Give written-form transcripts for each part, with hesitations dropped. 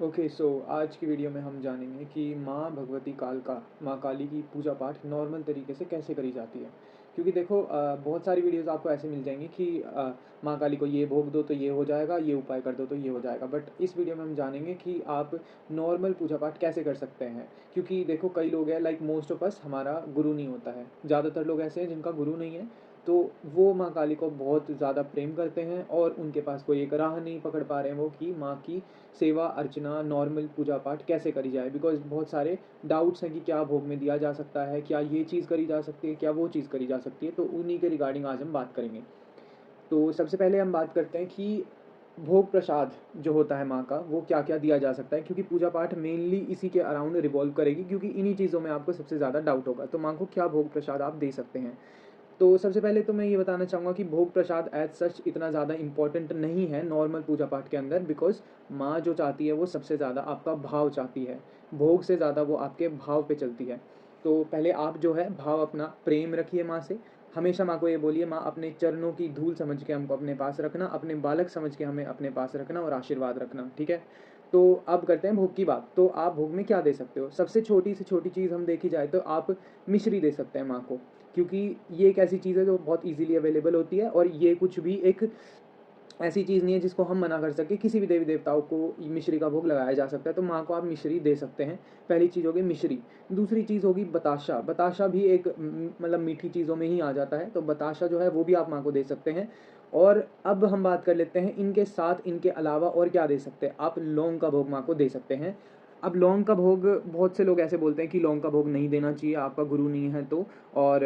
Okay so आज की video में हम जानेंगे कि माँ भगवती कालका माँ काली की पूजा पाठ नॉर्मल तरीके से कैसे करी जाती है। क्योंकि देखो बहुत सारी वीडियोस आपको ऐसे मिल जाएंगी कि माँ काली को ये भोग दो तो ये हो जाएगा, ये उपाय कर दो तो ये हो जाएगा। बट इस वीडियो में हम जानेंगे कि आप नॉर्मल पूजा पाठ कैसे कर सकते हैं। क्योंकि देखो कई लोग हैं, लाइक मोस्ट ऑफ अस, हमारा गुरु नहीं होता है। ज़्यादातर लोग ऐसे हैं जिनका गुरु नहीं है, तो वो माँ काली को बहुत ज़्यादा प्रेम करते हैं और उनके पास कोई एक राह नहीं पकड़ पा रहे हैं वो कि माँ की सेवा अर्चना नॉर्मल पूजा पाठ कैसे करी जाए। बिकॉज बहुत सारे डाउट्स हैं कि क्या भोग में दिया जा सकता है, क्या ये चीज़ करी जा सकती है, क्या वो चीज़ करी जा सकती है। तो उन्हीं के रिगार्डिंग आज हम बात करेंगे। तो सबसे पहले हम बात करते हैं कि भोग प्रसाद जो होता है माँ का, वो क्या क्या दिया जा सकता है। क्योंकि पूजा पाठ मेनली इसी के अराउंड रिवॉल्व करेगी, क्योंकि इन्हीं चीज़ों में आपको सबसे ज़्यादा डाउट होगा। तो माँ को क्या भोग प्रसाद आप दे सकते हैं। तो सबसे पहले तो मैं ये बताना चाहूँगा कि भोग प्रसाद एज सच इतना ज़्यादा इम्पॉर्टेंट नहीं है नॉर्मल पूजा पाठ के अंदर। बिकॉज माँ जो चाहती है वो सबसे ज़्यादा आपका भाव चाहती है, भोग से ज़्यादा वो आपके भाव पे चलती है। तो पहले आप जो है भाव अपना प्रेम रखिए माँ से। हमेशा माँ को ये बोलिए, माँ अपने चरणों की धूल समझ के हमको अपने पास रखना, अपने बालक समझ के हमें अपने पास रखना और आशीर्वाद रखना, ठीक है। तो अब करते हैं भोग की बात। तो आप भोग में क्या दे सकते हो। सबसे छोटी से छोटी चीज़ हम देखी जाए तो आप मिश्री दे सकते हैं माँ को। क्योंकि ये एक ऐसी चीज़ है जो बहुत इजीली अवेलेबल होती है और ये कुछ भी एक ऐसी चीज़ नहीं है जिसको हम मना कर सके। किसी भी देवी देवताओं को मिश्री का भोग लगाया जा सकता है, तो माँ को आप मिश्री दे सकते हैं। पहली चीज़ होगी मिश्री। दूसरी चीज़ होगी बताशा। बताशा भी एक मतलब मीठी चीज़ों में ही आ जाता है, तो बताशा जो है वो भी आप माँ को दे सकते हैं। और अब हम बात कर लेते हैं इनके साथ, इनके अलावा और क्या दे सकते हैं। आप लौंग का भोग माँ को दे सकते हैं। अब लौंग का भोग, बहुत से लोग ऐसे बोलते हैं कि लौंग का भोग नहीं देना चाहिए, आपका गुरु नहीं है तो। और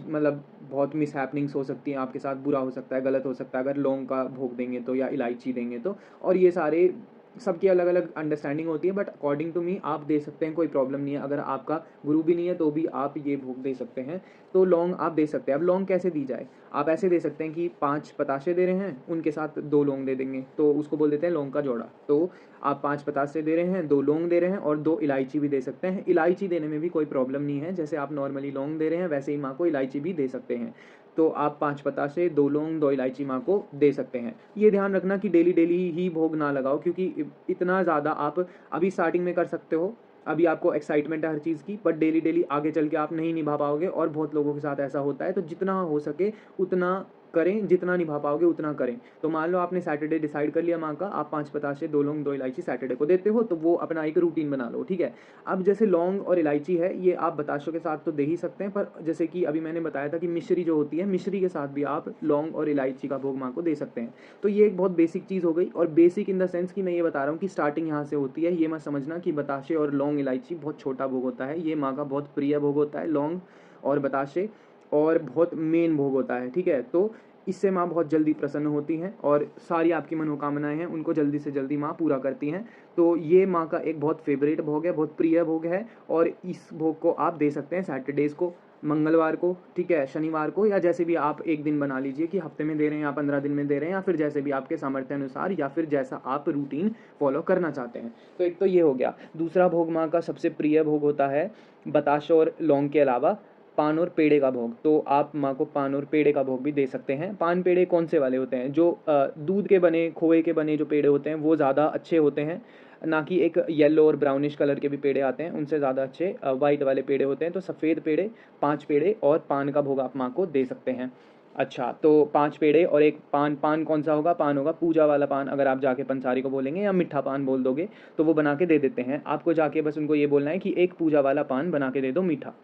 मतलब बहुत मिस हैपनिंग्स हो सकती हैं आपके साथ, बुरा हो सकता है, गलत हो सकता है अगर लौंग का भोग देंगे तो, या इलायची देंगे तो। और ये सारे सबकी अलग अलग अंडरस्टैंडिंग होती है, बट अकॉर्डिंग टू मी आप दे सकते हैं, कोई प्रॉब्लम नहीं है। अगर आपका गुरु भी नहीं है तो भी आप ये भोग दे सकते हैं। तो लौंग आप दे सकते हैं। अब लौंग कैसे दी जाए। आप ऐसे दे सकते हैं कि 5 पताशे दे रहे हैं, उनके साथ 2 लौंग दे देंगे, तो उसको बोल देते हैं लौंग का जोड़ा। तो आप 5 पतासे दे रहे हैं, 2 लौंग दे रहे हैं और 2 इलायची भी दे सकते हैं। इलायची देने में भी कोई प्रॉब्लम नहीं है, जैसे आप नॉर्मली लौंग दे रहे हैं वैसे ही माँ को इलायची भी दे सकते हैं। तो आप 5 पतासे, 2 लौंग, 2 इलायची माँ को दे सकते हैं। ये ध्यान रखना कि डेली डेली ही भोग ना लगाओ, क्योंकि इतना ज़्यादा आप अभी स्टार्टिंग में कर सकते हो, अभी आपको एक्साइटमेंट है हर चीज़ की, बट डेली डेली आगे चल के आप नहीं निभा पाओगे। और बहुत लोगों के साथ ऐसा होता है। तो जितना हो सके उतना करें, जितना निभा पाओगे उतना करें। तो मान लो आपने सैटरडे डिसाइड कर लिया माँ का, आप 5 पतासे, 2 लौंग, 2 इलायची सैटरडे को देते हो, तो वो अपना एक रूटीन बना लो, ठीक है। अब जैसे लौंग और इलायची है, ये आप बताशों के साथ तो दे ही सकते हैं, पर जैसे कि अभी मैंने बताया था कि मिश्री जो होती है, मिश्री के साथ भी आप लौंग और इलायची का भोग माँ को दे सकते हैं। तो ये एक बहुत बेसिक चीज़ हो गई। और बेसिक इन द सेंस कि मैं ये बता रहा हूँ कि स्टार्टिंग यहाँ से होती है। ये मत समझना कि बताशे और लौंग इलायची बहुत छोटा भोग होता है। ये माँ का बहुत प्रिय भोग होता है, लौंग और बताशे, और बहुत मेन भोग होता है, ठीक है। तो इससे माँ बहुत जल्दी प्रसन्न होती हैं और सारी आपकी मनोकामनाएं हैं उनको जल्दी से जल्दी माँ पूरा करती हैं। तो ये माँ का एक बहुत फेवरेट भोग है, बहुत प्रिय भोग है। और इस भोग को आप दे सकते हैं सैटरडेज़ को, मंगलवार को, ठीक है, शनिवार को, या जैसे भी आप एक दिन बना लीजिए कि हफ्ते में दे रहे हैं या 15 दिन में दे रहे हैं, या फिर जैसे भी आपके सामर्थ्य अनुसार, या फिर जैसा आप रूटीन फॉलो करना चाहते हैं। तो एक तो ये हो गया। दूसरा भोग माँ का सबसे प्रिय भोग होता है बताशा और लौंग के अलावा पान और पेड़े का भोग। तो आप माँ को पान और पेड़े का भोग भी दे सकते हैं। पान पेड़े कौन से वाले होते हैं, जो दूध के बने, खोए के बने जो पेड़े होते हैं वो ज़्यादा अच्छे होते हैं। ना कि एक येलो और ब्राउनिश कलर के भी पेड़े आते हैं, उनसे ज़्यादा अच्छे वाइट वाले पेड़े होते हैं। तो सफ़ेद पेड़े 5 पेड़े और पान का भोग आप माँ को दे सकते हैं। अच्छा, तो 5 पेड़े और एक पान। पान कौन सा होगा, पान होगा पूजा वाला पान। अगर आप जाके पंसारी को बोलेंगे या मीठा पान बोल दोगे तो वो बना के दे देते हैं आपको। जाके बस उनको ये बोलना है कि एक पूजा वाला पान बना के दे दो मीठा,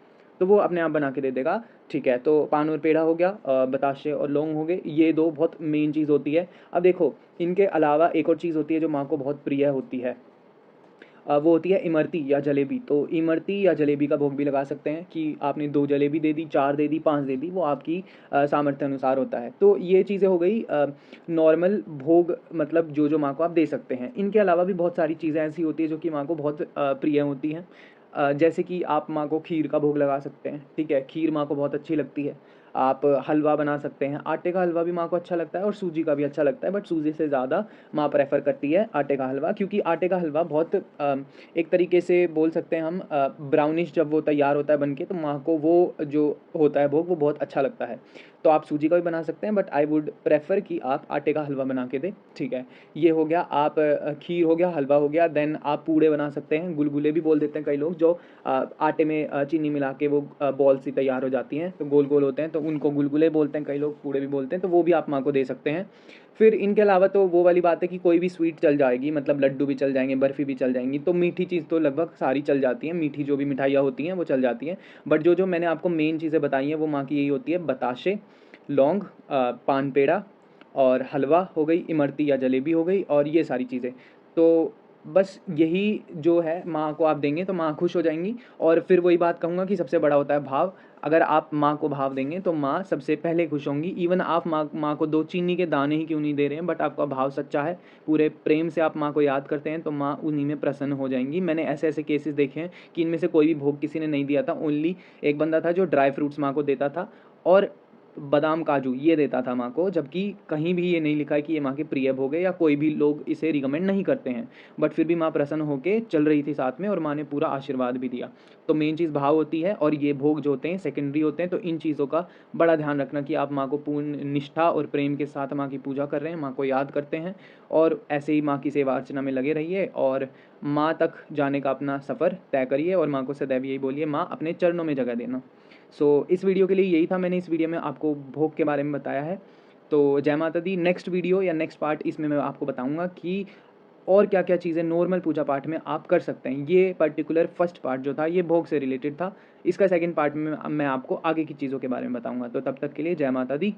तो वो अपने आप बना के दे देगा, ठीक है। तो पान और पेड़ा हो गया, बताशे और लौंग हो गए, ये 2 बहुत मेन चीज़ होती है। अब देखो इनके अलावा एक और चीज़ होती है जो माँ को बहुत प्रिय होती है, वो होती है इमरती या जलेबी। तो इमरती या जलेबी का भोग भी लगा सकते हैं कि आपने 2 जलेबी दे दी, 4 दे दी, 5 दे दी, वो आपकी सामर्थ्य अनुसार होता है। तो ये चीज़ें हो गई नॉर्मल भोग, मतलब जो जो माँ को आप दे सकते हैं। इनके अलावा भी बहुत सारी चीज़ें ऐसी होती है जो कि माँ को बहुत प्रिय होती हैं। जैसे कि आप माँ को खीर का भोग लगा सकते हैं, ठीक है। खीर माँ को बहुत अच्छी लगती है। आप हलवा बना सकते हैं। आटे का हलवा भी माँ को अच्छा लगता है और सूजी का भी अच्छा लगता है, बट सूजी से ज़्यादा माँ प्रेफ़र करती है आटे का हलवा, क्योंकि आटे का हलवा बहुत एक तरीके से बोल सकते हैं हम ब्राउनिश जब वो तैयार होता है बन के, तो माँ को वो जो होता है भोग वो बहुत अच्छा लगता है। तो आप सूजी का भी बना सकते हैं, बट आई वुड प्रेफ़र कि आप आटे का हलवा बना के दें, ठीक है। ये हो गया, आप खीर हो गया, हलवा हो गया, देन आप पूड़े बना सकते हैं, गुलगुले भी बोल देते हैं कई लोग, जो आटे में चीनी मिला के वो बॉल सी तैयार हो जाती हैं, तो गोल गोल होते हैं, तो उनको गुलगुले बोलते हैं, कई लोग पूड़े भी बोलते हैं, तो वो भी आप माँ को दे सकते हैं। फिर इनके अलावा तो वो वाली बात है कि कोई भी स्वीट चल जाएगी, मतलब लड्डू भी चल जाएंगे, बर्फ़ी भी चल जाएंगी, तो मीठी चीज़ तो लगभग सारी चल जाती हैं, मीठी जो भी मिठाइयाँ होती हैं वो चल जाती हैं। बट जो जो मैंने आपको मेन चीज़ें बताई हैं वो माँ की यही होती है, बताशे, लौंग, पान पेड़ा और हलवा हो गई, इमरती या जलेबी हो गई, और ये सारी चीज़ें। तो बस यही जो है माँ को आप देंगे तो माँ खुश हो जाएँगी। और फिर वही बात कहूँगा कि सबसे बड़ा होता है भाव। अगर आप माँ को भाव देंगे तो माँ सबसे पहले खुश होंगी। इवन आप माँ को 2 चीनी के दाने ही क्यों नहीं दे रहे हैं, बट आपका भाव सच्चा है, पूरे प्रेम से आप माँ को याद करते हैं, तो माँ उन्हीं में प्रसन्न हो जाएँगी। मैंने ऐसे-ऐसे केसेस देखे हैं कि इनमें से कोई भी भोग किसी ने नहीं दिया था, ओनली एक बंदा था जो ड्राई फ्रूट्स माँ को देता था और बादाम काजू ये देता था माँ को, जबकि कहीं भी ये नहीं लिखा है कि ये माँ के प्रिय भोग है, या कोई भी लोग इसे रिकमेंड नहीं करते हैं। बट फिर भी माँ प्रसन्न होके चल रही थी साथ में, और माँ ने पूरा आशीर्वाद भी दिया। तो मेन चीज़ भाव होती है, और ये भोग जो होते हैं सेकेंडरी होते हैं। तो इन चीज़ों का बड़ा ध्यान रखना कि आप माँ को पूर्ण निष्ठा और प्रेम के साथ माँ की पूजा कर रहे हैं, माँ को याद करते हैं, और ऐसे ही माँ की सेवा अर्चना में लगे रहिए, और माँ तक जाने का अपना सफ़र तय करिए, और माँ को सदैव यही बोलिए, माँ अपने चरणों में जगह देना। सो इस वीडियो के लिए यही था, मैंने इस वीडियो में आपको भोग के बारे में बताया है। तो जय माता दी। नेक्स्ट वीडियो या नेक्स्ट पार्ट इसमें मैं आपको बताऊँगा कि और क्या-क्या चीज़ें नॉर्मल पूजा पाठ में आप कर सकते हैं। ये पर्टिकुलर फर्स्ट पार्ट जो था ये भोग से रिलेटेड था। इसका सेकंड पार्ट में मैं आपको आगे की चीज़ों के बारे में बताऊँगा। तो तब तक के लिए जय माता दी।